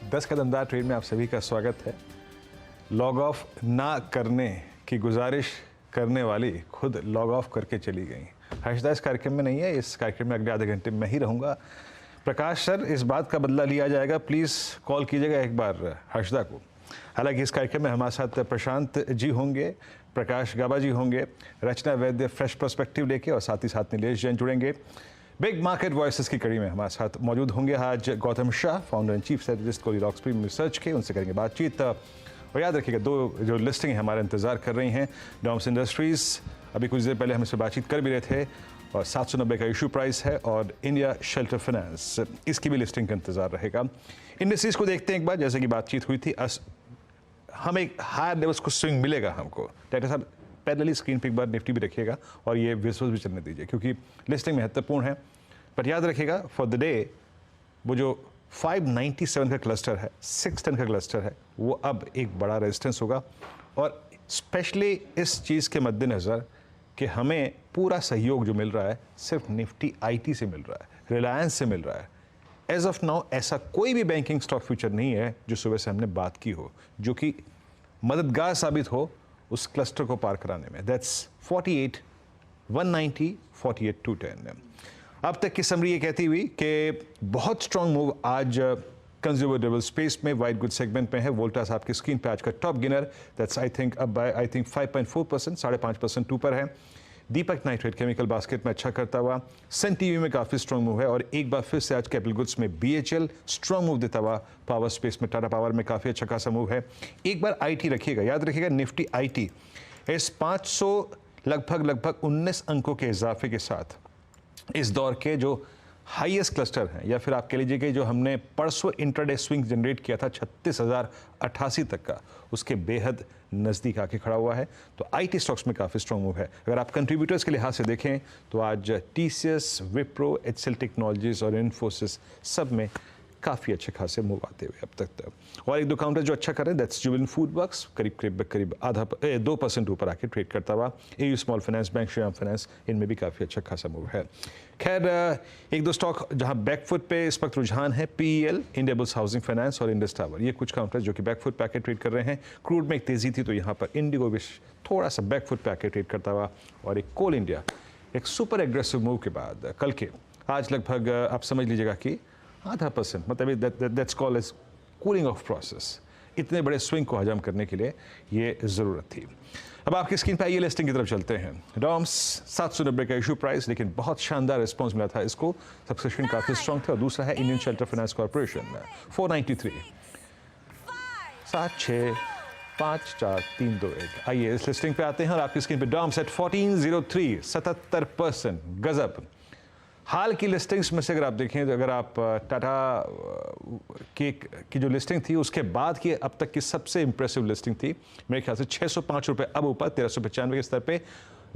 10 कदमदार trade में आप सभी का स्वागत है। लॉग ऑफ ना करने की गुजारिश करने वाली खुद लॉग ऑफ करके चली गई। हर्षदा इस कार्यक्रम में नहीं है, इस कार्यक्रम में अगले आधे घंटे में ही रहूँगा। प्रकाश सर, इस बात का बदला लिया जाएगा, प्लीज़ कॉल कीजिएगा एक बार हर्षदा को। हालांकि इस कार्यक्रम में हमारे साथ प्रशांत जी होंगे, प्रकाश गाबा जी होंगे, रचना वैद्य फ्रेश पर्सपेक्टिव लेके, और साथ ही साथ नीलेश जैन जुड़ेंगे। बिग मार्केट वॉइसेस की कड़ी में हमारे साथ मौजूद होंगे आज Gautam Shah, founder and chief strategist Colirox premium research के, उनसे करेंगे बातचीत। और याद रखिएगा, दो जो लिस्टिंग हमारा इंतजार कर रही हैं, डॉम्स इंडस्ट्रीज़, अभी कुछ देर पहले हम इससे बातचीत कर भी रहे थे, और 790 का इशू प्राइस है, और इंडिया शेल्टर फाइनेंस, इसकी भी लिस्टिंग का इंतजार रहेगा। इंडस्ट्रीज़ को देखते हैं एक बार, जैसे कि बातचीत हुई थी, हम एक हायर लेवल्स को स्विंग मिलेगा हमको। डायरेक्टर साहब, पैरेलली स्क्रीन पे एक बार निफ्टी भी रखिएगा और ये विजुअल्स भी चलने दीजिए, क्योंकि लिस्टिंग महत्वपूर्ण है। बट याद रखिएगा, फॉर द डे वो जो 597 का क्लस्टर है, 610 का क्लस्टर है, वो अब एक बड़ा रेजिस्टेंस होगा। और स्पेशली इस चीज़ के मद्देनज़र कि हमें पूरा सहयोग जो मिल रहा है सिर्फ निफ्टी आईटी से मिल रहा है, रिलायंस से मिल रहा है। एज ऑफ नाउ ऐसा कोई भी बैंकिंग स्टॉक फ्यूचर नहीं है जो सुबह से हमने बात की हो, जो कि मददगार साबित हो उस क्लस्टर को पार कराने में। दैट्स 48 190 48 210। अब तक की समरी ये कहती हुई कि बहुत स्ट्रॉन्ग मूव आज कंज्यूमर ड्यूरेबल स्पेस में, वाइट गुड सेगमेंट में है। वोल्टास आपकी स्क्रीन पे आज का टॉप गिनर, दैट्स आई थिंक अब बाय 5.4%, 5.5% ऊपर है। दीपक नाइट्रेट केमिकल बास्केट में अच्छा करता हुआ, सन टीवी में काफ़ी स्ट्रॉन्ग मूव है, और एक बार फिर से आज कैपिटल गुड्स में बीएचएल स्ट्रॉन्ग मूव देता हुआ, पावर स्पेस में टाटा पावर में काफ़ी अच्छा खासा मूव है। एक बार आईटी रखिएगा, याद रखिएगा, निफ्टी आईटी इस 500 लगभग 19 अंकों के इजाफे के साथ इस दौर के जो हाईएस्ट क्लस्टर हैं, या फिर आप कह लीजिए कि जो हमने परसों इंट्राडे स्विंग जनरेट किया था 36,088 तक का, उसके बेहद नज़दीक आके खड़ा हुआ है। तो आईटी स्टॉक्स में काफ़ी स्ट्रॉन्ग मूव है। अगर आप कंट्रीब्यूटर्स के लिहाज से देखें तो आज टीसीएस, विप्रो, एचसीएल टेक्नोलॉजीज और इन्फोसिस सब में काफ़ी अच्छे खासे मूव आते हुए अब तक। और एक दो काउंटर जो अच्छा कर रहे हैं, दैट्स जुबिलेंट फूड वर्क्स, करीब 2% ऊपर आके ट्रेड करता हुआ। AU small finance bank, Shriram finance, इनमें भी काफ़ी अच्छा खासा मूव है। खैर, एक दो स्टॉक जहां बैकफुट पे इस वक्त रुझान है, पीईएल, इंडियाबुल्स हाउसिंग फाइनेंस और इंडस टावर, ये कुछ काउंटर जो कि बैकफुट पे आके ट्रेड कर रहे हैं। क्रूड में एक तेज़ी थी तो यहाँ पर इंडिगो भी थोड़ा सा बैकफुट पे आके ट्रेड करता हुआ। और एक कोल इंडिया एक सुपर एग्रेसिव मूव के बाद कल के आज लगभग आप समझ लीजिएगा कि 0.5%, मतलब that's called as cooling of process. इतने बड़े स्विंग को हजम करने के लिए ये ज़रूरत थी। अब आपकी स्क्रीन पर आइए, लिस्टिंग की तरफ चलते हैं। डॉम्स 790 का इशू प्राइस, लेकिन बहुत शानदार रिस्पॉन्स मिला था इसको, सब्सक्रिप्शन काफ़ी स्ट्रॉन्ग था। और दूसरा है इंडियन शेल्टर फाइनेंस कॉर्पोरेशन, 493, 7 6 5 4 3 2 1। आइए इस लिस्टिंग पे आते हैं, और आपकी स्क्रीन पे डॉम्स एट 1403, 77%, गजब। हाल की लिस्टिंग्स में से अगर आप देखें तो अगर आप टाटा की जो लिस्टिंग थी उसके बाद की अब तक की सबसे इंप्रेसिव लिस्टिंग थी, मेरे ख्याल से 605 रुपये अब ऊपर 1395 के स्तर पे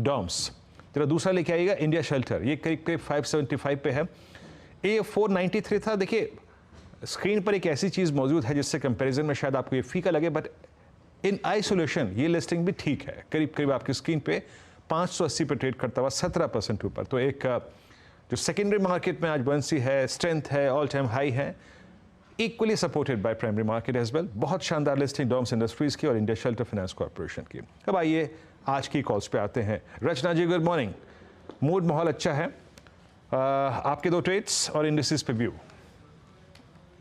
डॉम्स। तेरा दूसरा लेके आइएगा इंडिया शेल्टर, ये करीब 575 पे है। ये 493 था। देखिए, स्क्रीन पर एक ऐसी चीज़ मौजूद है जिससे कंपेरिजन में शायद आपको ये फीका लगे, बट इन आइसोलेशन ये लिस्टिंग भी ठीक है। करीब आपकी स्क्रीन पे 580 पे ट्रेड करता हुआ 17% ऊपर। तो एक जो सेकेंडरी मार्केट में आज बंसी है, स्ट्रेंथ है, ऑल टाइम हाई है, equally supported by primary market as well. बहुत शानदार लिस्टिंग डॉम्स इंडस्ट्रीज की और इंडिया शेल्टर फाइनेंस कॉर्पोरेशन की। अब आइए आज की कॉल्स पे आते हैं। रचना जी, गुड मॉर्निंग। मूड माहौल अच्छा है, आपके दो ट्रेड्स और इंडस्ट्रीज पे व्यू।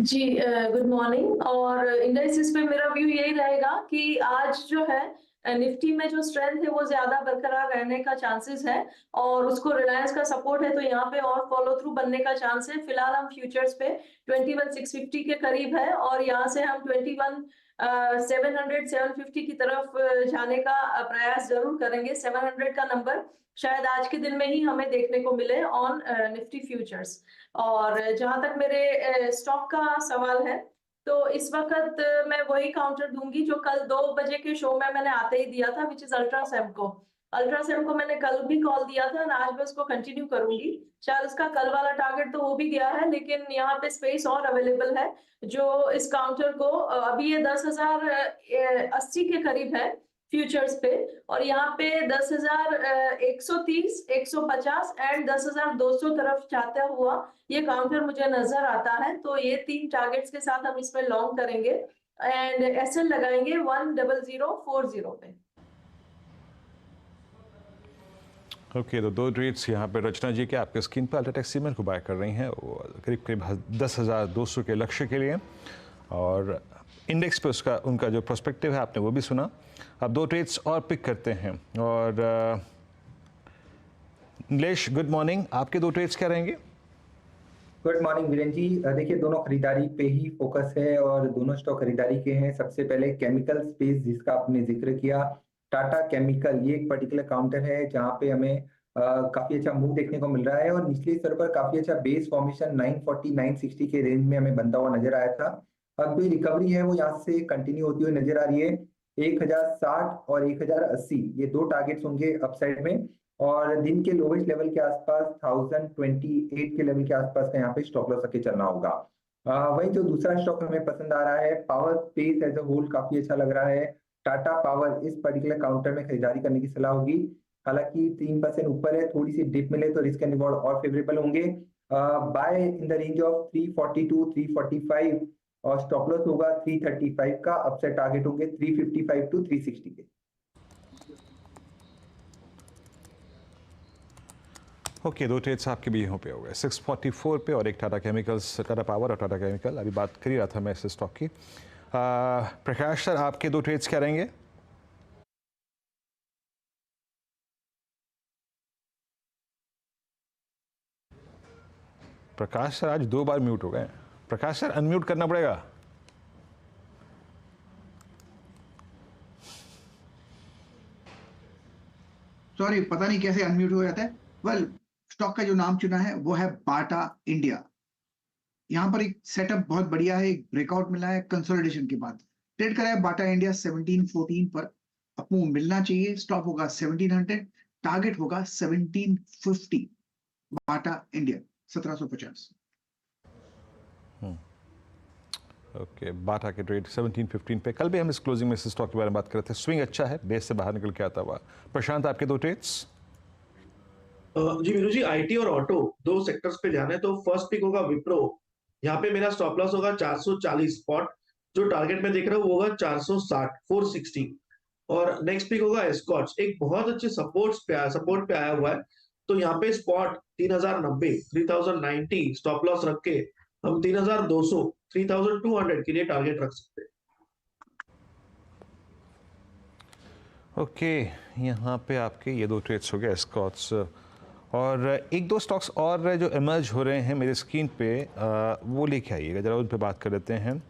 जी गुड मॉर्निंग। और इंडाइसिस पे मेरा व्यू यही रहेगा कि आज जो है निफ्टी में जो स्ट्रेंथ है वो ज्यादा बरकरार रहने का चांसेस है, और उसको रिलायंस का सपोर्ट है तो यहाँ पे और फॉलो थ्रू बनने का चांस है। फिलहाल हम फ्यूचर्स पे 21,650 के करीब है, और यहाँ से हम 21,700 750 की तरफ जाने का प्रयास जरूर करेंगे। 700 का नंबर शायद आज के दिन में ही हमें देखने को मिले ऑन निफ्टी फ्यूचर्स। और जहां तक मेरे स्टॉक का सवाल है, तो इस वक्त मैं वही काउंटर दूंगी जो कल 2 बजे के शो में मैंने आते ही दिया था, विच इज अल्ट्रासेमको। अल्ट्रासेमको मैंने कल भी कॉल दिया था और आज मैं उसको कंटिन्यू करूंगी। शायद उसका कल वाला टारगेट तो हो भी गया है, लेकिन यहाँ पे स्पेस और अवेलेबल है जो इस काउंटर को अभी ये 10,080 के करीब है। फ्यूचर्स पे। और यहाँ पे 10,130, 150 एंड 10,200 तरफ जाता हुआ ये काउंटर मुझे नजर आता है। तो ये 3 टारगेट्स के साथ हम इसमें लॉन्ग करेंगे एंड एसएल लगाएंगे 10040 पे। ओके, तो दो ट्रेड्स यहाँ पे रचना जी के आपके स्क्रीन पर अल्ट्राटेक सीमेंट को बाय कर रही हैं, वो करीब करीब 10,200 के लक्ष्य के लिए। और इंडेक्स पे उसका उनका जो प्रोस्पेक्टिव है आपने वो भी सुना। अब दो ट्रेड्स और पिक करते हैं। और नीलेश, गुड मॉर्निंग, आपके दो ट्रेड्स क्या रहेंगे? गुड मॉर्निंग वीरेन जी। देखिए, दोनों खरीदारी पे ही फोकस है और दोनों स्टॉक खरीदारी के हैं। सबसे पहले केमिकल स्पेस जिसका आपने जिक्र किया, टाटा केमिकल, ये एक पर्टिकुलर काउंटर है जहां पे हमें काफी अच्छा मूव देखने को मिल रहा है और निचले स्तर पर काफी अच्छा बेस फॉर्मेशन 940 960 के रेंज में हमें बनता हुआ नजर आया था। अब जो रिकवरी है वो यहाँ से कंटिन्यू होती हुई नजर आ रही है। 1060 और 1080 ये दो टारगेट्स होंगे अपसाइड में, और दिन के लोवेस्ट लेवल के आसपास 1028 के लेवल के आसपास का यहाँ पे स्टॉप लॉस रख के चलना होगा। वही जो दूसरा स्टॉक हमें पसंद आ रहा है, power space as a whole काफी अच्छा लग रहा है। टाटा पावर, इस पर्टिकुलर काउंटर में खरीदारी करने की सलाह होगी। हालांकि 3% ऊपर है, थोड़ी सी डिप मिले तो रिस्क एंड रिवॉर्ड और फेवरेबल होंगे। Buy in the range of 342 345 और स्टॉप लॉस होगा 335 का। अपसाइड टारगेट होंगे 355 टू 360 के। ओके, दो ट्रेड्स आपके भी यहाँ पे हो गए 644 पे और एक टाटा केमिकल्स, टाटा पावर और टाटा केमिकल। अभी बात कर ही रहा था मैं इस स्टॉक की। प्रकाश सर, आपके दो ट्रेड्स क्या रहेंगे? प्रकाश सर आज 2 बार म्यूट हो गए। प्रकाश सर, अनम्यूट करना पड़ेगा। सॉरी, पता नहीं कैसे अनम्यूट हो जाता है। वेल, स्टॉक का जो नाम चुना है वो है बाटा इंडिया। यहाँ पर एक सेटअप बहुत बढ़िया है, एक ब्रेकआउट मिला है कंसोलिडेशन के बाद। ट्रेड करा है बाटा इंडिया 1714 पर, आपको मिलना चाहिए। स्टॉप होगा 1700, टारगेट होगा 1750। Bata India 1750। ओके, बाटा के ट्रेड 1715 पे। कल भी हम इस क्लोजिंग में इस स्टॉक के बारे में बात कर रहे थे। स्विंग अच्छा है, बेस से बाहर निकल के आता हुआ। प्रशांत, आपके दो ट्रेड्स? जी वीरू जी, आईटी और ऑटो दो सेक्टर्स पे ध्यान है। तो फर्स्ट पिक होगा विप्रो। यहाँ पे मेरा स्टॉप लॉस होगा 440 स्पॉट। जो टारगेट में देख रहा हूँ वो होगा 460 460। और नेक्स्ट पिक होगा एस्कॉर्ट्स, एक बहुत अच्छे सपोर्ट पे आया हुआ है। तो यहाँ पे स्पॉट 3090 3090 स्टॉप लॉस रख के हम 3200 3200 के लिए टारगेट रख सकते हैं। ओके, यहाँ पे आपके ये दो ट्रेड्स हो गए एस्कॉर्ट्स। और एक दो स्टॉक्स और जो इमर्ज हो रहे हैं मेरे स्क्रीन पे, वो लेके आइएगा जरा, उन पे बात कर लेते हैं।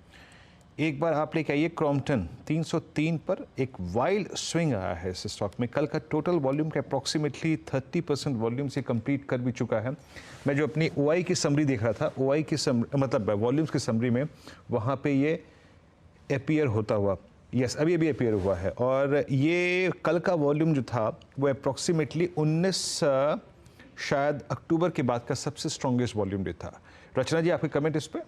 एक बार आप लेके आइए क्रॉम्पटन 303 पर। एक वाइल्ड स्विंग आया है इस स्टॉक में। कल का टोटल वॉल्यूम का अप्रॉक्सीमेटली 30% वॉल्यूम से कंप्लीट कर भी चुका है। मैं जो अपनी ओआई की समरी देख रहा था, ओआई की मतलब वॉल्यूम्स की समरी में, वहाँ पे ये अपीयर होता हुआ, यस अभी अभी अपीयर हुआ है। और ये कल का वॉल्यूम जो था वो अप्रॉक्सीमेटली 19 शायद अक्टूबर के बाद का सबसे स्ट्रॉन्गेस्ट वॉल्यूम डे था। रचना जी, आपके कमेंट इस पे?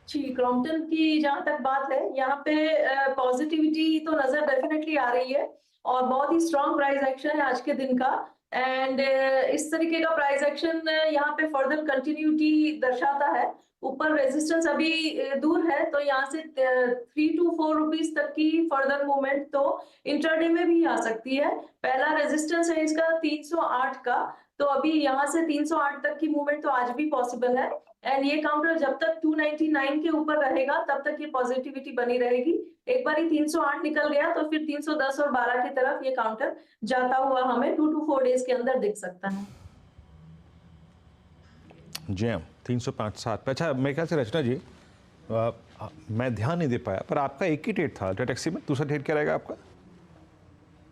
जी, क्रॉम्पटन की जहां तक बात है, यहाँ पे पॉजिटिविटी तो नजर डेफिनेटली आ रही है और बहुत ही स्ट्रॉन्ग प्राइस एक्शन है आज के दिन का। एंड इस तरीके का प्राइस एक्शन यहाँ पे फर्दर कंटिन्यूटी दर्शाता है। ऊपर रेजिस्टेंस अभी दूर है, तो यहाँ से 3 to 4 रुपीज तक की फर्दर मूवमेंट तो इंट्राडे में भी आ सकती है। पहला रेजिस्टेंस है इसका 308 का, तो अभी यहाँ से 308 तक की मूवमेंट तो आज भी पॉसिबल है। एंड ये काउंटर जब तक 299 के ऊपर रहेगा तब तक ये पॉजिटिविटी बनी रहेगी। एक बार ही 308 निकल गया तो फिर 310 और 12 की तरफ ये काउंटर जाता हुआ हमें 2 to 4 डेज के अंदर दिख सकता है। जैम 305-7 पे। अच्छा, मेरे ख्याल से रचना जी, मैं ध्यान नहीं दे पाया, पर आपका एक ही ट्रेड था टैक्सी में, दूसरा ट्रेड क्या रहेगा आपका?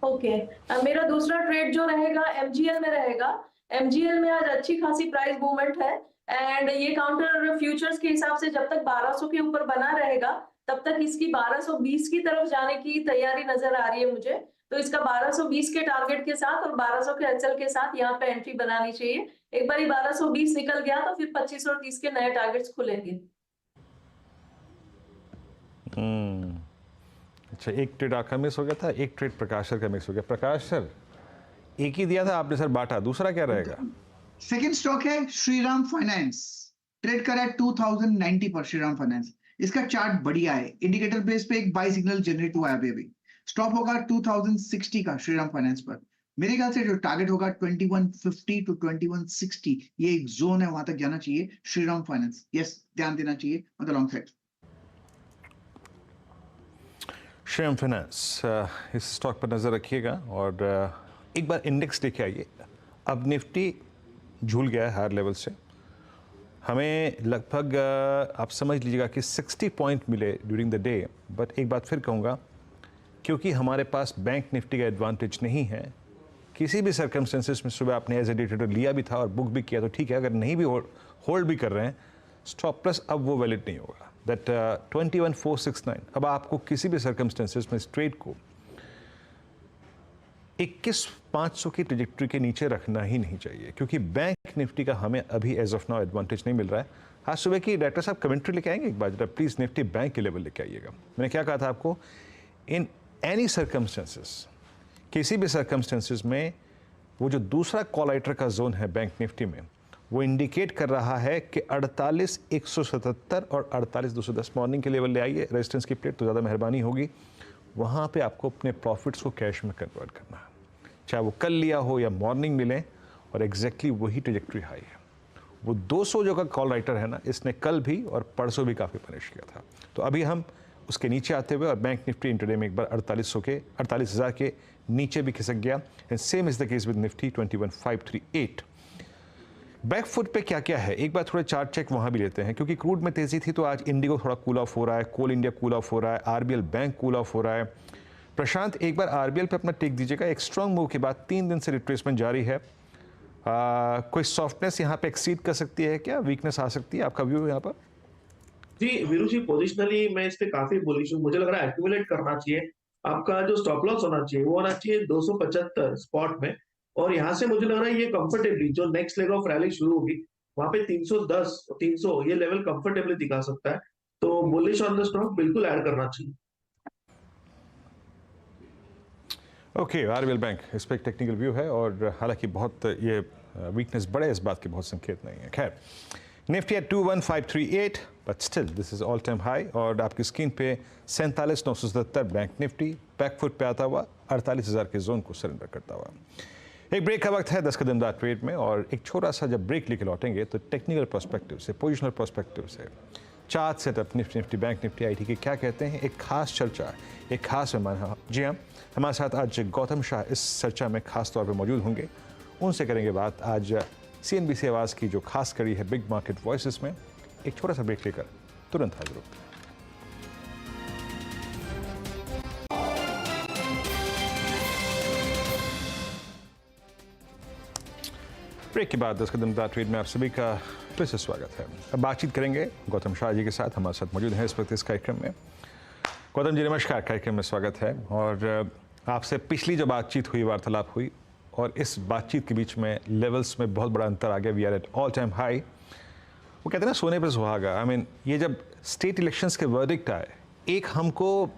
ओके, मेरा दूसरा ट्रेड जो रहेगा एमजीएल में रहेगा। एमजीएल में आज अच्छी खासी प्राइस मूवमेंट है एंड ये काउंटर फ्यूचर्स के हिसाब से जब तक 1200 के ऊपर बना रहेगा तब तक इसकी 1220 की तरफ जाने की तैयारी नजर आ रही है मुझे। तो इसका 1220 के टारगेट के साथ और 1200 के एचएल के साथ यहाँ पे एंट्री बनानी चाहिए। एक बार 1220 निकल गया तो फिर 25 और 30 के नए टारगेट्स खुलेंगे। अच्छा, एक ट्रेड आपका मिस हो गया था, एक ट्रेड प्रकाश सर का मिस हो गया। प्रकाश सर, एक ही दिया था आपने सर बाटा, दूसरा क्या रहेगा? सेकंड स्टॉक है श्रीराम फाइनेंस, ट्रेड कर रहा है 2090 पर श्रीराम फाइनेंस। इसका चार्ट बढ़िया है, इंडिकेटर बेस पे एक बाई सिग्नल जनरेट हुआ है अभी। स्टॉप होगा 2060 का श्रीराम फाइनेंस पर। मेरे ख्याल से जो टारगेट होगा 2150 टू 2160, ये एक जोन है, वहां तक जाना चाहिए श्रीराम फाइनेंस। यस, ध्यान देना चाहिए on the long side. Shriram finance, इस स्टॉक पर नज़र रखिएगा और एक बार इंडेक्स देखे आइए। अब निफ्टी झूल गया है हायर लेवल से, हमें लगभग आप समझ लीजिएगा कि 60 पॉइंट मिले ड्यूरिंग द डे। बट एक बात फिर कहूँगा, क्योंकि हमारे पास बैंक निफ्टी का एडवांटेज नहीं है, किसी भी सर्कमस्टेंसेस में सुबह आपने एज ए डे ट्रेडर लिया भी था और बुक भी किया तो ठीक है, अगर नहीं भी होल्ड भी कर रहे हैं, स्टॉप प्लस अब वो वैलिड नहीं होगा। दैट 21469 अब आपको किसी भी सर्कमस्टेंसेस में इस ट्रेड को 21,500 की ट्रेजेक्टरी के नीचे रखना ही नहीं चाहिए, क्योंकि बैंक निफ्टी का हमें अभी एज ऑफ नाउ एडवांटेज नहीं मिल रहा है। आज सुबह की डायरेक्टर साहब कमेंट्री लेके आएंगे एक बार जरा प्लीज़, निफ्टी बैंक के लेवल लेके आइएगा। मैंने क्या कहा था आपको, इन एनी सर्कमस्टेंसेस, किसी भी सर्कमस्टेंसेस में वो जो दूसरा कॉल-आइटर का जोन है बैंक निफ्टी में, वो इंडिकेट कर रहा है कि 48,177 और 48,210 मॉर्निंग के लेवल ले आइए रेजिस्टेंस की प्लेट, तो ज़्यादा मेहरबानी होगी। वहाँ पे आपको अपने प्रॉफिट्स को कैश में कन्वर्ट करना है, चाहे वो कल लिया हो या मॉर्निंग मिले, और एग्जैक्टली वही ट्रेजेक्टरी हाई है। वो 200 जो का कॉल राइटर है ना, इसने कल भी और परसों भी काफ़ी पनिश किया था। तो अभी हम उसके नीचे आते हुए और बैंक निफ्टी इंटरडे में एक बार 48,000 के नीचे भी खिसक गया। And same is the case with Nifty 21,538। Back foot पे क्या क्या है, एक बार थोड़ा चार्ट चेक वहाँ भी लेते हैं, क्योंकि क्रूड में तेज़ी थी तो आज इंडिगो थोड़ा कूल ऑफ हो रहा है, कोल इंडिया कूल ऑफ हो रहा है, आरबीएल बैंक कूल ऑफ हो रहा है। प्रशांत, एक बार आरबीएल पे अपना टेक दीजिएगा। एक स्ट्रॉन्ग मूव के बाद 3 दिन से रिट्रेसमेंट जारी है, कोई सॉफ्टनेस यहाँ पे एक्सीड कर सकती है क्या, वीकनेस आ सकती है, आपका व्यू यहाँ पर? जी वीरू जी, पोजिशनली मैं इस पे काफी बुलिश हूँ। मुझे लग रहा है एक्यूमुलेट करना चाहिए। आपका जो स्टॉप लॉस होना चाहिए वो होना चाहिए 275 स्पॉट में, और यहाँ से मुझे लग रहा है ये कंफर्टेबली जो नेक्स्ट लेग ऑफ रैली शुरू होगी वहां पे 310 300 ये लेवल कंफर्टेबली दिखा सकता है। तो बुलिश ऑन द स्टॉक बिल्कुल ऐड करना चाहिए। ओके, आरबीएल बैंक, इस पर एक टेक्निकल व्यू है और हालांकि बहुत ये वीकनेस बड़े इस बात के बहुत संकेत नहीं है। खैर, Nifty at 21,538 but still this is all time high, और आपकी स्क्रीन पे 47,977 बैंक निफ्टी बैक फुट पे आता हुआ 48,000 के जोन को सरेंडर करता हुआ। एक ब्रेक का वक्त है 10 कदमदार ट्रेड में, और एक छोटा सा जब ब्रेक लेके लौटेंगे तो टेक्निकल पर्सपेक्टिव से, पोजिशनल पर्सपेक्टिव से, chart setup, Nifty bank Nifty IT के क्या कहते हैं, एक खास चर्चा, एक खास मेहमान। जी हाँ, हमारे साथ आज गौतम शाह इस चर्चा में खास तौर पर मौजूद होंगे, उनसे करेंगे बात आज CNBC आवाज़ की जो खास कड़ी है बिग मार्केट वॉइसेस में। एक छोटा सा ब्रेक लेकर तुरंत हाजिर होते हैं। ब्रेक के बाद 10 कदमदार ट्रेड में आप सभी का फिर से स्वागत है। अब बातचीत करेंगे गौतम शाह जी के साथ, हमारे साथ मौजूद हैं इस वक्त इस कार्यक्रम में। गौतम जी नमस्कार, कार्यक्रम में स्वागत है। और आपसे पिछली जो बातचीत हुई, वार्तालाप हुई, और इस बातचीत के बीच में लेवल्स में बहुत बड़ा अंतर आ गया। We are at all time high. वो कहते हैं ना सोने पे सुहागा। आई मीन, ये जब स्टेट इलेक्शंस के वर्डिक्ट आए, एक हमको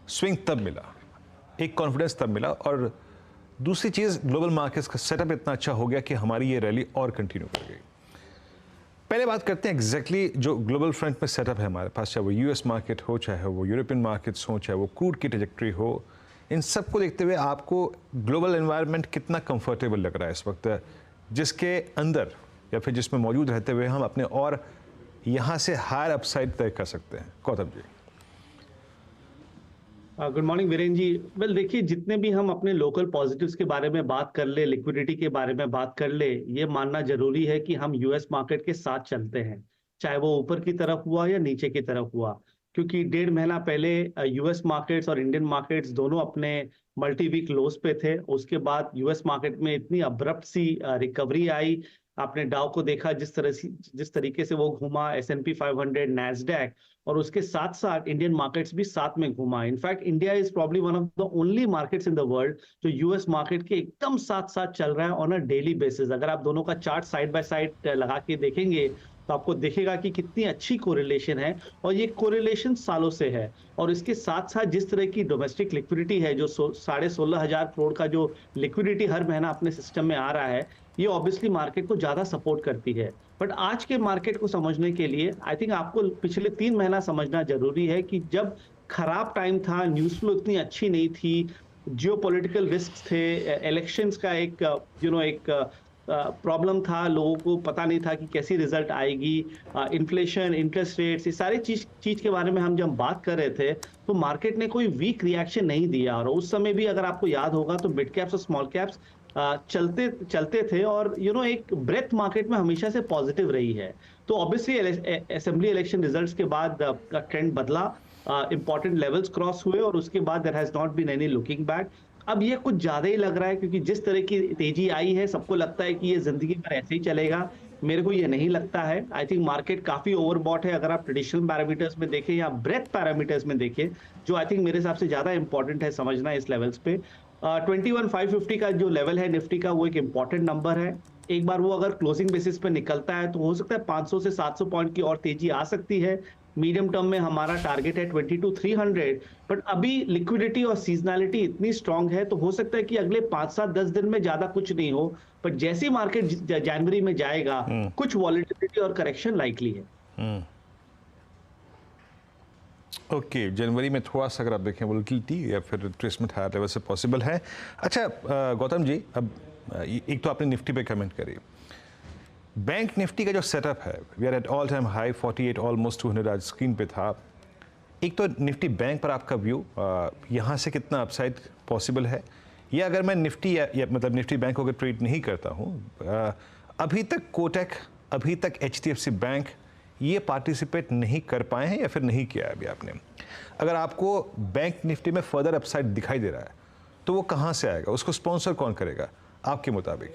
स्विंग तब मिला, एक कॉन्फिडेंस तब मिला, और दूसरी चीज़ ग्लोबल मार्केट्स का सेटअप इतना अच्छा हो गया कि हमारी ये रैली और कंटिन्यू कर गई। पहले बात करते हैं एग्जैक्टली जो ग्लोबल फ्रंट में सेटअप है हमारे पास, चाहे वो यूएस मार्केट हो, चाहे वो यूरोपियन मार्केट्स हो, चाहे वो क्रूड की ट्रेजेक्टरी हो, इन सब को देखते हुए आपको ग्लोबल एनवायरनमेंट कितना कंफर्टेबल लग रहा है इस वक्त, जिसके अंदर या फिर जिसमें मौजूद रहते हुए हम अपने और यहाँ से हायर अपसाइड तय कर सकते हैं? गौतम जी। गुड मॉर्निंग वीरेन जी। वेल देखिए, जितने भी हम अपने लोकल पॉजिटिव्स के बारे में बात कर ले, लिक्विडिटी के बारे में बात कर ले, ये मानना जरूरी है कि हम यूएस मार्केट के साथ चलते हैं, चाहे वो ऊपर की तरफ हुआ या नीचे की तरफ हुआ। क्योंकि 1.5 महीना पहले यूएस मार्केट्स और इंडियन मार्केट्स दोनों अपने मल्टी वीक लोज पे थे। उसके बाद यूएस मार्केट में इतनी अब्रप्ट सी रिकवरी आई। आपने डाउ को देखा जिस तरीके से वो घूमा, S&P 500, नैस्डैक, और उसके साथ साथ इंडियन मार्केट्स भी साथ में घूमा। In fact India is probably one of the only markets in the world जो यूएस मार्केट के एकदम साथ साथ चल रहा है ऑन अ डेली बेसिस। अगर आप दोनों का चार्ट साइड बाय साइड लगा के देखेंगे तो आपको दिखेगा कि कितनी अच्छी कोरिलेशन है, और ये कोरिलेशन सालों से है। और इसके साथ साथ जिस तरह की डोमेस्टिक लिक्विडिटी है, जो 16,500 करोड़ का जो लिक्विडिटी हर महीना अपने सिस्टम में आ रहा है, ये ऑब्वियसली मार्केट को ज्यादा सपोर्ट करती है। बट आज के मार्केट को समझने के लिए आई थिंक आपको पिछले 3 महीना समझना जरूरी है कि जब खराब टाइम था, न्यूज़ फ्लो इतनी अच्छी नहीं थी, जियोपॉलिटिकल रिस्क थे, इलेक्शंस का एक एक प्रॉब्लम था, लोगों को पता नहीं था कि कैसी रिजल्ट आएगी, इन्फ्लेशन, इंटरेस्ट रेट्स, ये सारी चीज के बारे में हम जब बात कर रहे थे, तो मार्केट ने कोई वीक रिएक्शन नहीं दिया। और उस समय भी अगर आपको याद होगा तो मिड कैप्स और स्मॉल कैप्स चलते थे, और एक ब्रेथ मार्केट में हमेशा से पॉजिटिव रही है। तो ऑब्वियसली असेंबली इलेक्शन रिजल्ट्स के बाद का ट्रेंड बदला, इंपॉर्टेंट लेवल्स क्रॉस हुए, और उसके बाद there has not been any looking back. अब ये कुछ ज्यादा ही लग रहा है, क्योंकि जिस तरह की तेजी आई है, सबको लगता है कि ये जिंदगी भर ऐसे ही चलेगा। मेरे को ये नहीं लगता है। आई थिंक मार्केट काफी ओवरबॉट है, अगर आप ट्रेडिशनल पैरामीटर्स में देखें या ब्रेथ पैरामीटर्स में देखें, जो आई थिंक मेरे हिसाब से ज्यादा इंपॉर्टेंट है समझना इस लेवल्स पे। 21,550 का जो लेवल है निफ्टी का, वो एक इंपॉर्टेंट नंबर है। एक बार वो अगर क्लोजिंग बेसिस पे निकलता है तो हो सकता है 500 से 700 पॉइंट की और तेजी आ सकती है। मीडियम टर्म में हमारा टारगेट है 22,300, बट अभी लिक्विडिटी और सीजनैलिटी इतनी स्ट्रांग है, तो हो सकता है कि अगले 5-7-10 दिन में ज्यादा कुछ नहीं हो, पर जैसी मार्केट जनवरी में जाएगा, कुछ वॉलेटिलिटी और करेक्शन लाइकली है। ओके, जनवरी में थोड़ा सा अगर आप देखें वोलेटिलिटी या फिर रिट्रेसमेंट हायर लेवल से पॉसिबल है। अच्छा गौतम जी, अब एक तो आपने निफ्टी पे कमेंट करी, बैंक निफ्टी का जो सेटअप है, we are at all time high 48 almost 200 आज स्क्रीन पे था। एक तो निफ्टी बैंक पर आपका व्यू, यहाँ से कितना अपसाइड पॉसिबल है, या अगर मैं निफ्टी या मतलब निफ्टी बैंक को अगर ट्रेड नहीं करता हूँ, अभी तक कोटक, अभी तक HDFC बैंक ये पार्टिसिपेट नहीं कर पाए हैं या फिर नहीं किया है अभी आपने। अगर आपको बैंक निफ्टी में फर्दर अपसाइड दिखाई दे रहा है तो वो कहाँ से आएगा, उसको स्पॉन्सर कौन करेगा आपके मुताबिक?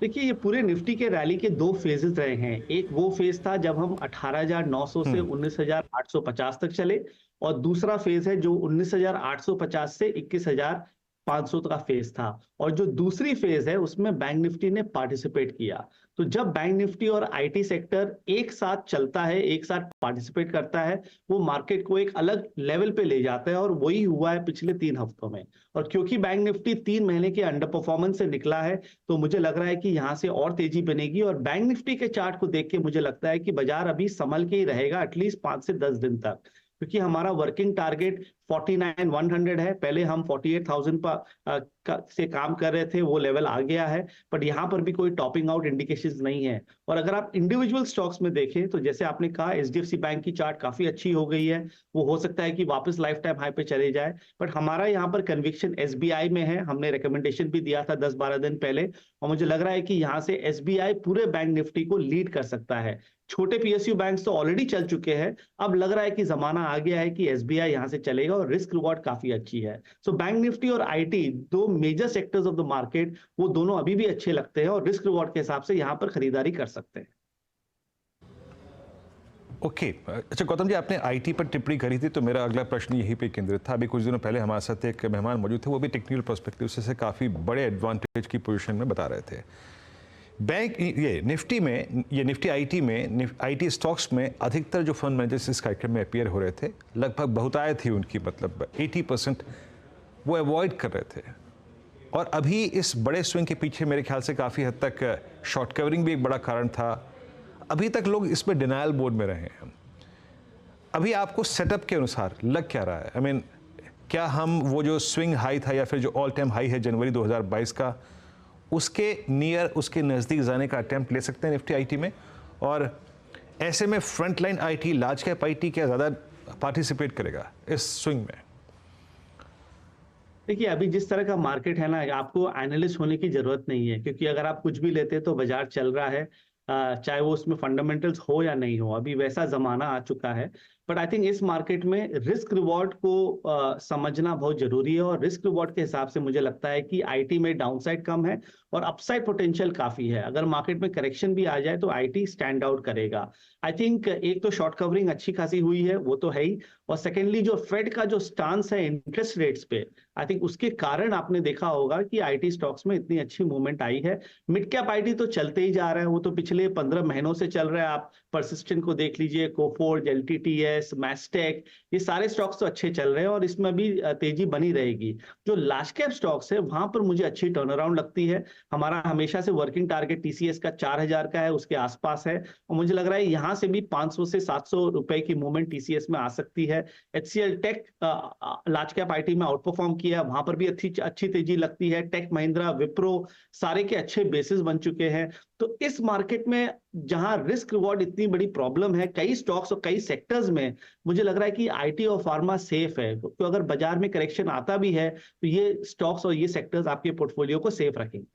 देखिए, ये पूरे निफ्टी के रैली के 2 फेजेस रहे हैं। एक वो फेज था जब हम 18,900 से 19,850 तक चले, और दूसरा फेज है जो 19,850 से 21,500 का फेज था। और जो दूसरी फेज है उसमें बैंक निफ्टी ने पार्टिसिपेट किया। तो जब बैंक निफ्टी और आईटी सेक्टर एक साथ चलता है, एक साथ पार्टिसिपेट करता है, वो मार्केट को एक अलग लेवल पे ले जाता है, और वही हुआ है पिछले 3 हफ्तों में। और क्योंकि बैंक निफ्टी 3 महीने के अंडर परफॉर्मेंस से निकला है, तो मुझे लग रहा है कि यहाँ से और तेजी बनेगी। और बैंक निफ्टी के चार्ट को देख के मुझे लगता है कि बाजार अभी संभल के ही रहेगा एटलीस्ट 5 से 10 दिन तक, क्योंकि हमारा वर्किंग टारगेट 49,100 है। पहले हम 48,000 से काम कर रहे थे, वो लेवल आ गया है, बट यहाँ पर भी कोई टॉपिंग आउट इंडिकेशंस नहीं है। और अगर आप इंडिविजुअल स्टॉक्स में देखें तो जैसे आपने कहा, HDFC बैंक की चार्ट काफी अच्छी हो गई है, वो हो सकता है कि वापस लाइफ टाइम हाई पे चले जाए। बट हमारा यहाँ पर कन्विक्शन SBI में है, हमने रिकमेंडेशन भी दिया था 10-12 दिन पहले, और मुझे लग रहा है कि यहाँ से SBI पूरे बैंक निफ्टी को लीड कर सकता है। छोटे PSU बैंक्स तो ऑलरेडी चल चुके हैं, अब लग रहा है कि जमाना आ गया है कि SBI यहाँ से चलेगा, और रिस्क रिवॉर्ड काफी अच्छी है। सो बैंक निफ्टी और IT, 2 major sectors of the market, वो दोनों अभी भी अच्छे लगते हैं, और रिस्क रिवॉर्ड के हिसाब से यहाँ पर खरीदारी कर सकते हैं। ओके अच्छा गौतम जी, आपने IT पर टिप्पणी करी थी, तो मेरा अगला प्रश्न यहीं पे केंद्रित था। अभी कुछ दिनों पहले हमारे साथ एक मेहमान मौजूद थे, वो भी टेक्निकल पर्सपेक्टिव से काफ़ी बड़े एडवांटेज की पोजीशन में बता रहे थे। बैंक ये निफ्टी में, ये निफ्टी IT में, IT स्टॉक्स में अधिकतर जो फंड मैनेजर्स इस कार्यक्रम में अपीयर हो रहे थे, लगभग बहुतायत थी उनकी, मतलब 80% वो अवॉइड कर रहे थे। और अभी इस बड़े स्विंग के पीछे मेरे ख्याल से काफ़ी हद तक शॉर्ट कवरिंग भी एक बड़ा कारण था। अभी तक लोग इसमें डिनायल मोड में रहे हैं। अभी आपको सेटअप के अनुसार लग क्या रहा है? आई मीन, क्या हम वो जो स्विंग हाई था या फिर जो ऑल टाइम हाई है जनवरी 2022 का, उसके नियर, उसके नज़दीक जाने का अटेम्प्ट ले सकते हैं निफ्टी IT में? और ऐसे में front line IT, large cap IT क्या ज़्यादा पार्टिसिपेट करेगा इस स्विंग में? देखिए, अभी जिस तरह का मार्केट है ना, आपको एनालिस्ट होने की जरूरत नहीं है, क्योंकि अगर आप कुछ भी लेते तो बाजार चल रहा है, चाहे वो उसमें फंडामेंटल्स हो या नहीं हो, अभी वैसा जमाना आ चुका है। बट आई थिंक इस मार्केट में रिस्क रिवॉर्ड को समझना बहुत जरूरी है, और रिस्क रिवॉर्ड के हिसाब से मुझे लगता है कि IT में डाउनसाइड कम है और अपसाइड पोटेंशियल काफी है। अगर मार्केट में करेक्शन भी आ जाए तो आईटी स्टैंड आउट करेगा। आई थिंक एक तो शॉर्ट कवरिंग अच्छी खासी हुई है, वो तो है ही, और सेकेंडली जो फेड का जो स्टांस है इंटरेस्ट रेट्स पे, आई थिंक उसके कारण आपने देखा होगा कि आईटी स्टॉक्स में इतनी अच्छी मूवमेंट आई है। मिड कैप आईटी तो चलते ही जा रहा है, वो तो पिछले 15 महीनों से चल रहा है। आप परसिस्टेंट को देख लीजिए, कोफोर्ज, एलटीटीएस, मैस्टेक, ये सारे स्टॉक्स तो अच्छे चल रहे हैं और इसमें भी तेजी बनी रहेगी। जो लार्ज कैप स्टॉक्स है वहां पर मुझे अच्छी टर्न अराउंड लगती है। हमारा हमेशा से वर्किंग टारगेट टीसीएस का 4000 का है, उसके आसपास है, और मुझे लग रहा है यहां से भी 500 से 700 रुपए की मूवमेंट टीसीएस में आ सकती है। HCL tech large cap IT में आउट परफॉर्म किया, वहां पर भी अच्छी तेजी लगती है। टेक महिंद्रा, विप्रो, सारे के अच्छे बेसिस बन चुके हैं। तो इस मार्केट में जहां रिस्क रिवॉर्ड इतनी बड़ी प्रॉब्लम है कई स्टॉक्स और कई सेक्टर्स में, मुझे लग रहा है कि आईटी और फार्मा सेफ है। तो अगर बाजार में करेक्शन आता भी है तो ये स्टॉक्स और ये सेक्टर्स आपके पोर्टफोलियो को सेफ रखेंगे।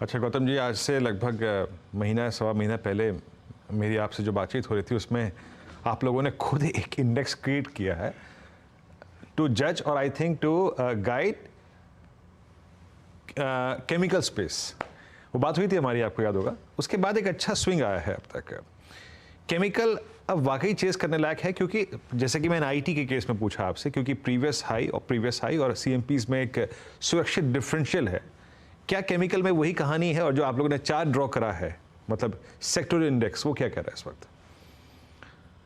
अच्छा गौतम जी, आज से लगभग महीना सवा महीना पहले मेरी आपसे जो बातचीत हो रही थी उसमें आप लोगों ने खुद एक इंडेक्स क्रिएट किया है टू जज और I think to guide chemical space. वो बात हुई थी हमारी, आपको याद होगा। उसके बाद एक अच्छा स्विंग आया है अब तक। केमिकल अब वाकई चेस करने लायक है, क्योंकि जैसे कि मैंने आईटी के केस में पूछा आपसे, क्योंकि प्रीवियस हाई और सीएमपीज में एक सुरक्षित डिफरेंशियल है। क्या केमिकल में वही कहानी है? और जो आप लोगों ने चार्ट ड्रॉ करा है, मतलब सेक्टर इंडेक्स, वो क्या कह रहा है इस वक्त?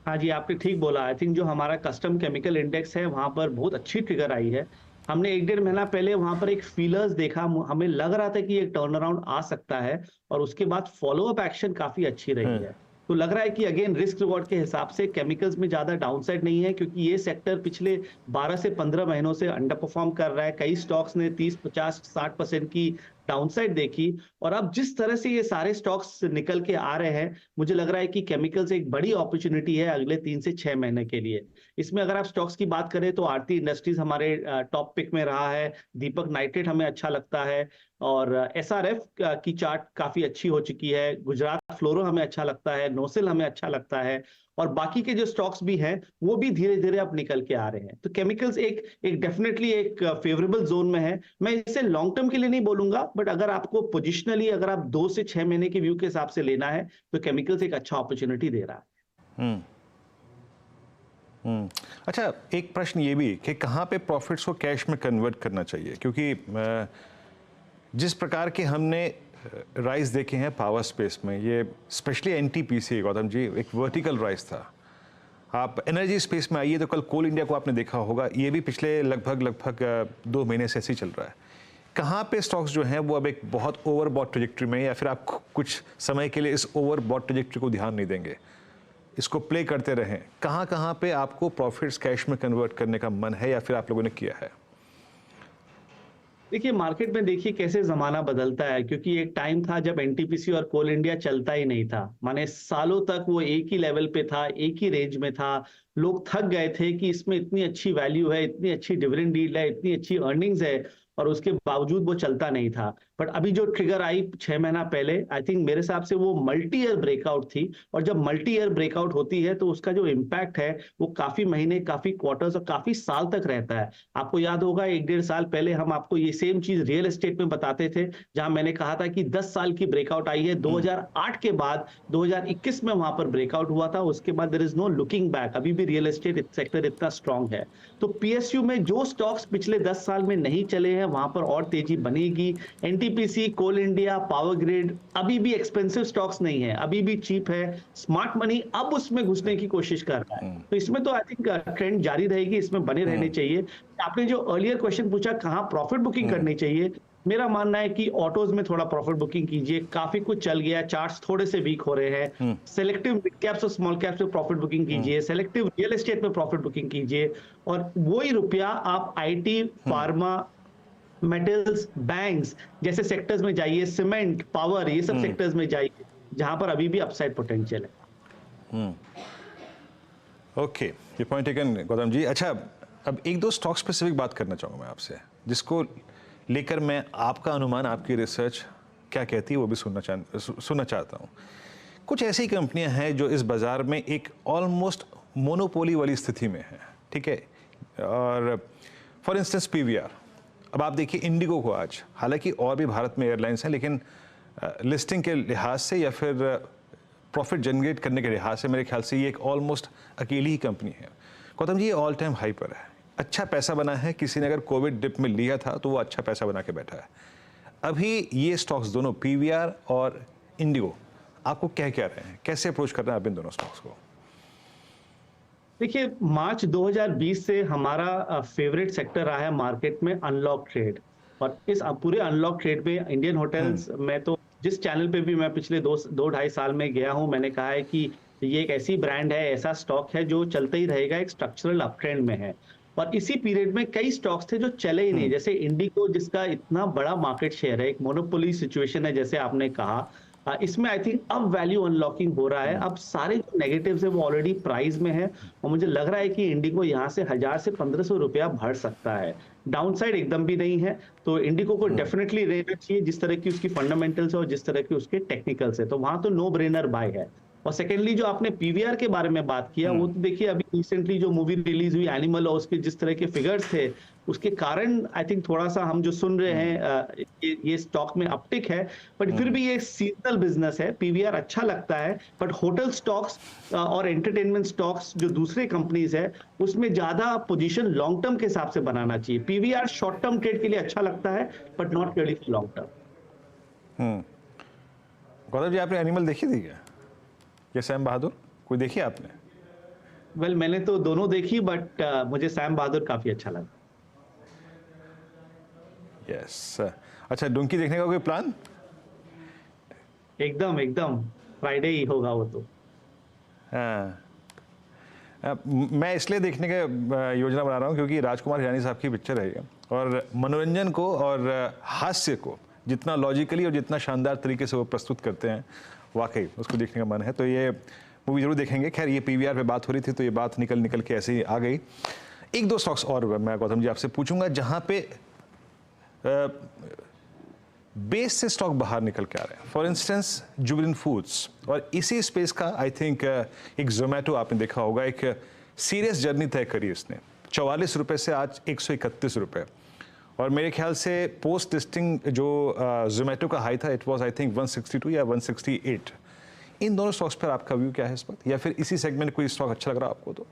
हाँ जी, आपने ठीक बोला। आई थिंक जो हमारा कस्टम केमिकल इंडेक्स है वहां पर बहुत अच्छी ट्रिगर आई है। हमने 1-1.5 महीना पहले वहां पर एक फीलर्स देखा, हमें लग रहा था कि एक टर्न अराउंड आ सकता है, और उसके बाद फॉलो अप एक्शन काफी अच्छी रही है। तो लग रहा है कि अगेन रिस्क रिवॉर्ड के हिसाब से केमिकल्स में ज्यादा डाउनसाइड नहीं है, क्योंकि ये सेक्टर पिछले 12 से 15 महीनों से अंडर परफॉर्म कर रहा है। कई स्टॉक्स ने 30, 50, 60% की डाउनसाइड देखी, और अब जिस तरह से ये सारे स्टॉक्स निकल के आ रहे हैं, मुझे लग रहा है कि केमिकल्स एक बड़ी अपॉर्चुनिटी है अगले 3 से 6 महीने के लिए। इसमें अगर आप स्टॉक्स की बात करें तो आरती इंडस्ट्रीज हमारे टॉप पिक में रहा है, दीपक नाइट्रेट हमें अच्छा लगता है, और एसआरएफ की चार्ट काफी अच्छी हो चुकी है, गुजरात फ्लोरो हमें अच्छा लगता है, नोसिल हमें अच्छा लगता है, और बाकी के जो स्टॉक्स भी हैं वो भी धीरे धीरे अब निकल के आ रहे हैं। तो केमिकल्स एक डेफिनेटली एक फेवरेबल जोन में है। मैं इसे लॉन्ग टर्म के लिए नहीं बोलूंगा, बट अगर आपको पोजिशनली अगर आप 2 से 6 महीने के व्यू के हिसाब से लेना है तो केमिकल्स एक अच्छा अपॉर्चुनिटी दे रहा है। अच्छा, एक प्रश्न ये भी कि कहाँ पे प्रॉफिट्स को कैश में कन्वर्ट करना चाहिए, क्योंकि जिस प्रकार के हमने राइज देखे हैं पावर स्पेस में, ये स्पेशली एनटीपीसी गौतम जी एक वर्टिकल राइज था। आप एनर्जी स्पेस में आइए तो कल कोल इंडिया को आपने देखा होगा, ये भी पिछले लगभग 2 महीने से ऐसे ही चल रहा है। कहाँ पे स्टॉक्स जो हैं वो अब एक बहुत ओवरबॉट ट्रेजेक्ट्री में, या फिर आप कुछ समय के लिए इस ओवरबॉट ट्रेजेक्ट्री को ध्यान नहीं देंगे, इसको प्ले करते रहें? कहाँ पे आपको प्रॉफिट्स कैश में कन्वर्ट करने का मन है या फिर आप लोगों ने किया है? देखिए, मार्केट में देखिए कैसे जमाना बदलता है, क्योंकि एक टाइम था जब एनटीपीसी और कोल इंडिया चलता ही नहीं था। माने सालों तक वो एक ही लेवल पे था, एक ही रेंज में था। लोग थक गए थे कि इसमें इतनी अच्छी वैल्यू है, इतनी अच्छी डिविडेंड यील्ड है, इतनी अच्छी अर्निंग्स है, और उसके बावजूद वो चलता नहीं था। बट अभी जो ट्रिगर आई 6 महीना पहले, आई थिंक मेरे हिसाब से वो मल्टी ईयर ब्रेकआउट थी, और जब मल्टी ईयर ब्रेकआउट होती है तो उसका जो इम्पैक्ट है वो काफी महीने, काफी क्वार्टर्स और काफी साल तक रहता है। आपको याद होगा 1-1.5 साल पहले हम आपको ये सेम चीज रियल एस्टेट में बताते थे, जहां मैंने कहा था कि 10 साल की ब्रेकआउट आई है। 2008 के बाद 2021 में वहां पर ब्रेकआउट हुआ था, उसके बाद there is no looking back. अभी भी रियल एस्टेट सेक्टर इतना स्ट्रांग है। तो पीएसयू में जो स्टॉक्स पिछले 10 साल में नहीं चले हैं वहां पर और तेजी बनेगी। एनटीपीसी, कोल इंडिया, पावर ग्रिड अभी भी एक्सपेंसिव स्टॉक्स नहीं है, अभी भी चीप है। स्मार्ट मनी अब उसमें घुसने की कोशिश कर रहा है, तो इसमें तो आई थिंक ट्रेंड जारी रहेगी, इसमें बने रहने चाहिए। आपने जो अर्लियर क्वेश्चन पूछा कहाँ प्रॉफिट बुकिंग करनी चाहिए, मेरा मानना है कि ऑटोज में थोड़ा प्रॉफिट बुकिंग कीजिए, काफी कुछ चल गया, चार्ट्स थोड़े से वीक हो रहे हैं। सेलेक्टिव मिड कैप्स और स्मॉल कैप्स में प्रॉफिट बुकिंग कीजिए, सेलेक्टिव रियल एस्टेट में प्रॉफिट बुकिंग कीजिए, और वही रुपया आप आईटी, फार्मा, मेटल्स, बैंक्स जैसे सेक्टर्स में जाइए, सीमेंट, पावर, ये सब सेक्टर्स में जाइए जहां पर अभी भी अपसाइड पोटेंशियल है। ओके, ये पॉइंट टेकन गौतम जी। अच्छा, अब 1-2 स्टॉक स्पेसिफिक बात करना चाहूँगा मैं आपसे, जिसको लेकर मैं आपका अनुमान, आपकी रिसर्च क्या कहती है वो भी सुनना चाहता हूँ। कुछ ऐसी कंपनियां हैं जो इस बाज़ार में एक ऑलमोस्ट मोनोपोली वाली स्थिति में है, ठीक है? और फॉर इंस्टेंस पीवीआर, अब आप देखिए इंडिगो को आज, हालांकि और भी भारत में एयरलाइंस हैं, लेकिन लिस्टिंग के लिहाज से या फिर प्रॉफिट जनरेट करने के लिहाज से मेरे ख्याल से ये एक ऑलमोस्ट अकेली ही कंपनी है। गौतम जी, ये ऑल टाइम हाई पर है, अच्छा पैसा बना है। किसी ने अगर कोविड डिप में लिया था तो वो अच्छा पैसा बना के बैठा है। अभी ये स्टॉक्स दोनों पीवीआर और इंडिगो आपको क्या कह रहे हैं, कैसे अप्रोच कर रहे हैं आप इन दोनों स्टॉक्स को? देखिए, मार्च 2020 से हमारा फेवरेट सेक्टर रहा है मार्केट में अनलॉक ट्रेड, और इस पूरे अनलॉक ट्रेड में इंडियन होटल्स में तो जिस चैनल पे भी मैं पिछले 2-2.5 साल में गया हूं, मैंने कहा है कि ये एक ऐसी ब्रांड है, ऐसा स्टॉक है जो चलता ही रहेगा, एक स्ट्रक्चरल अपट्रेंड में है। और इसी पीरियड में कई स्टॉक्स थे जो चले ही नहीं, जैसे इंडिगो जिसका इतना बड़ा मार्केट शेयर है, एक मोनोपोली सिचुएशन है जैसे आपने कहा। इसमें आई थिंक अब वैल्यू अनलॉकिंग हो रहा है, अब सारे जो नेगेटिव्स है वो ऑलरेडी प्राइस में है, और मुझे लग रहा है कि इंडिगो यहाँ से 1000 से 1500 रुपया बढ़ सकता है। डाउनसाइड एकदम भी नहीं है, तो इंडिगो को डेफिनेटली रहना चाहिए जिस तरह की उसकी फंडामेंटल्स है और जिस तरह की उसके टेक्निकल्स है, तो वहां तो नो ब्रेनर बाय है। और सेकेंडली जो आपने पीवीआर के बारे में बात किया, वो तो देखिए अभी रिसेंटली जो मूवी रिलीज हुई एनिमल, और उसके जिस तरह के फिगर्स थे, उसके कारण आई थिंक थोड़ा सा हम जो सुन रहे हैं ये स्टॉक में अपटिक है, बट फिर भी ये सीजनल बिजनेस है। पीवीआर अच्छा लगता है, बट होटल स्टॉक्स और एंटरटेनमेंट स्टॉक्स जो दूसरे कंपनीज है उसमें ज्यादा पोजीशन लॉन्ग टर्म के हिसाब से बनाना चाहिए। पीवीआर शॉर्ट टर्म ट्रेड के लिए अच्छा लगता है, but not really for long term. Gautam ji, आपने एनिमल देखी थी क्या, या सैम बहादुर कोई देखी आपने? वेल, मैंने तो दोनों देखी, बट मुझे सैम बहादुर काफी अच्छा लगा। यस। अच्छा, डोंकी देखने का कोई प्लान? एकदम एकदम फ्राइडे ही होगा वो तो। हाँ, मैं इसलिए देखने का योजना बना रहा हूँ क्योंकि राजकुमार हिरानी साहब की पिक्चर है ये, और मनोरंजन को और हास्य को जितना लॉजिकली और जितना शानदार तरीके से वो प्रस्तुत करते हैं, वाकई उसको देखने का मन है, तो ये मूवी जरूर देखेंगे। खैर, ये पीवीआर पे बात हो रही थी तो ये बात निकल के ऐसे ही आ गई। एक दो स्टॉक्स और मैं गौतम जी आपसे पूछूंगा जहां पे बेस से स्टॉक बाहर निकल के आ रहे हैं। फॉर इंस्टेंस जुबिलेंट फूड्स, और इसी स्पेस का आई थिंक एक जोमेटो आपने देखा होगा, एक सीरियस जर्नी तय करी इसने। 44 रुपए से आज 131 रुपए, और मेरे ख्याल से पोस्ट लिस्टिंग जो जोमेटो का हाई था, इट वाज आई थिंक 162 या 168। इन दोनों स्टॉक्स पर आपका व्यू क्या है इस वक्त, या फिर इसी सेगमेंट कोई स्टॉक अच्छा लग रहा है आपको? तो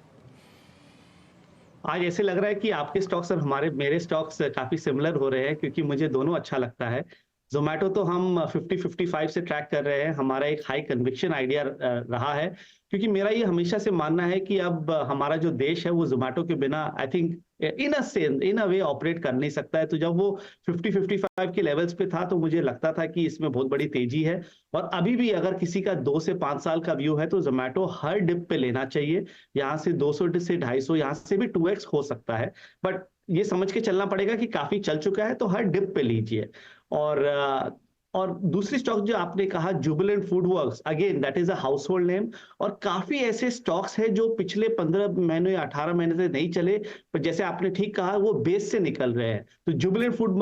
आज ऐसे लग रहा है कि आपके स्टॉक्स और मेरे स्टॉक्स काफी सिमिलर हो रहे हैं, क्योंकि मुझे दोनों अच्छा लगता है। जोमेटो तो हम 50-55 से ट्रैक कर रहे हैं, हमारा एक हाई कन्विक्शन आइडिया रहा है, क्योंकि मेरा ये हमेशा से मानना है कि अब हमारा जो देश है वो जोमेटो के बिना I think in a way operate कर नहीं सकता है। तो जब वो 50-55 के लेवल्स पे था तो मुझे लगता था कि इसमें बहुत बड़ी तेजी है, और अभी भी अगर किसी का 2 से 5 साल का व्यू है तो जोमेटो हर डिप पे लेना चाहिए। यहाँ से 200 से 250, यहाँ से भी 2x हो सकता है, बट ये समझ के चलना पड़ेगा कि काफी चल चुका है, तो हर डिप पे लीजिए। और दूसरी स्टॉक जो आपने कहा Jubilant food works, again that is a household name, और काफी ऐसे स्टॉक्स हैं जो पिछले 15 महीने या 18 महीने से नहीं चले, पर जैसे आपने ठीक कहा वो बेस से निकल रहे हैं। तो जुबिलेंट फूड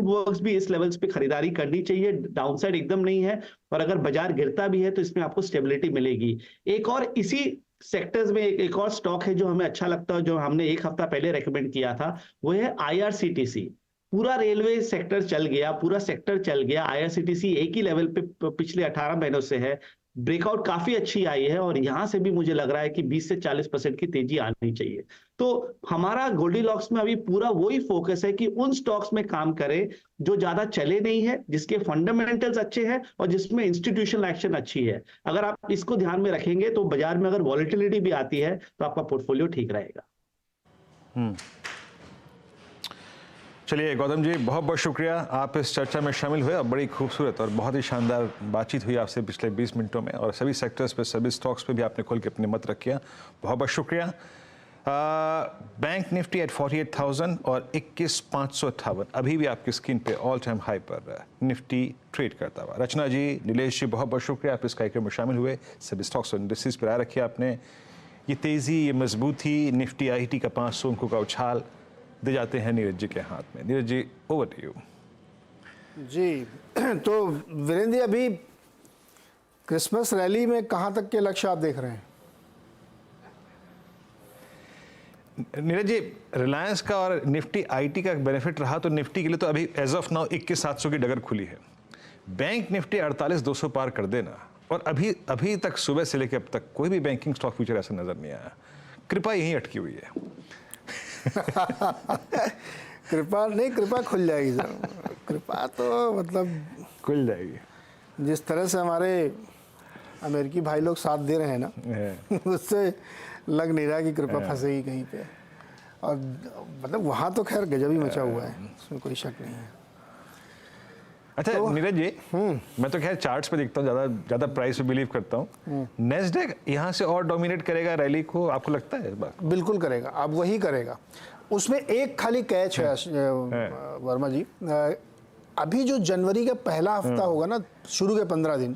वर्क्स भी इस लेवल्स पे खरीदारी करनी चाहिए, डाउनसाइड एकदम नहीं है, और अगर बाजार गिरता भी है तो इसमें आपको स्टेबिलिटी मिलेगी। एक और इसी सेक्टर्स में एक और स्टॉक है जो हमें अच्छा लगता है, जो हमने एक हफ्ता पहले रेकमेंड किया था, वो है IRCTC। पूरा रेलवे सेक्टर चल गया, पूरा सेक्टर चल गया, IRCTC एक ही लेवल पे पिछले 18 महीनों से है, ब्रेकआउट काफी अच्छी आई है, और यहां से भी मुझे लग रहा है कि 20 से 40% की तेजी आनी चाहिए। तो हमारा गोल्डीलॉक्स में अभी पूरा वही फोकस है कि उन स्टॉक्स में काम करें जो ज्यादा चले नहीं है, जिसके फंडामेंटल्स अच्छे हैं और जिसमें इंस्टीट्यूशनल एक्शन अच्छी है। अगर आप इसको ध्यान में रखेंगे तो बाजार में अगर वॉलेटिलिटी भी आती है तो आपका पोर्टफोलियो ठीक रहेगा। चलिए गौतम जी, बहुत बहुत शुक्रिया, आप इस चर्चा में शामिल हुए और बड़ी खूबसूरत और बहुत ही शानदार बातचीत हुई आपसे पिछले 20 मिनटों में, और सभी सेक्टर्स पे, सभी स्टॉक्स पे भी आपने खोल के अपने मत रखिया। बहुत बहुत शुक्रिया। बैंक निफ्टी एट 48,000 और 21,558 अभी भी आपकी स्क्रीन पे ऑल टाइम हाई पर निफ्टी ट्रेड करता हुआ। रचना जी, नीलेश जी, बहुत बहुत शुक्रिया, आप इस कार्यक्रम में शामिल हुए। सभी स्टॉक्स और इंडस्ट्रीज पर आए रखिए आपने। ये तेज़ी, ये मजबूती, निफ्टी IIT का 500 अंकों का उछाल दे जाते हैं नीरज जी के हाथ में। Neeraj ji, over to you. जी, तो वीरेंद्र जी, अभी क्रिसमस रैली में कहाँ तक के लक्ष्य आप देख रहे हैं? नीरज जी, रिलायंस का और निफ्टी आईटी का बेनिफिट रहा तो निफ्टी के लिए तो अभी एज ऑफ नाउ 21,700 की डगर खुली है। बैंक निफ्टी 48,200 पार कर देना, और अभी तक सुबह से लेकर अब तक कोई भी बैंकिंग स्टॉक फ्यूचर ऐसा नजर नहीं आया। कृपा यहीं अटकी हुई है। कृपा खुल जाएगी सर। कृपा तो मतलब खुल जाएगी। जिस तरह से हमारे अमेरिकी भाई लोग साथ दे रहे हैं ना, उससे लग नहीं रहा कि कृपा फंसेगी कहीं पे। और मतलब वहाँ तो खैर गजब ही मचा हुआ है, उसमें कोई शक नहीं है। अच्छा नीरज जी, मैं तो खैर चार्ट्स पे देखता हूँ, ज़्यादा प्राइस पे बिलीव करता हूँ। नेस्डेक यहाँ से और डोमिनेट करेगा रैली को, आपको लगता है इस बार? बिल्कुल करेगा, अब वही करेगा। उसमें एक खाली कैच है वर्मा जी, अभी जो जनवरी का पहला हफ्ता होगा ना, शुरू के 15 दिन,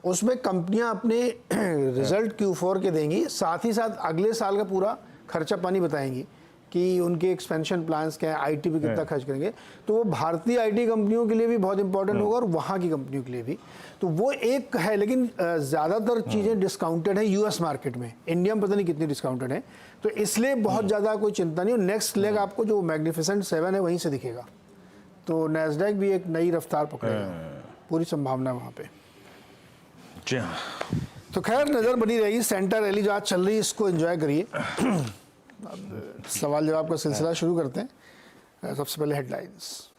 उसमें कंपनियां अपने रिजल्ट Q4 के देंगी, साथ ही साथ अगले साल का पूरा खर्चा पानी बताएंगी कि उनके एक्सपेंशन प्लान्स क्या है, आईटी पे कितना खर्च करेंगे। तो वो भारतीय आईटी कंपनियों के लिए भी बहुत इंपॉर्टेंट होगा और वहाँ की कंपनियों के लिए भी। तो वो एक है, लेकिन ज़्यादातर चीज़ें डिस्काउंटेड है यूएस मार्केट में, इंडिया में पता नहीं कितनी डिस्काउंटेड है, तो इसलिए बहुत ज़्यादा कोई चिंता नहीं। नेक्स्ट लेग आपको जो मैग्निफिसेंट 7 है वहीं से दिखेगा, तो नैस्डैक भी एक नई रफ्तार पकड़ेगा, पूरी संभावना वहाँ पे। जी हाँ, तो खैर नज़र बनी रहेगी। सेंटर रैली जो आज चल रही है इसको एंजॉय करिए। सवाल जवाब का सिलसिला शुरू करते हैं। सबसे पहले हेडलाइंस।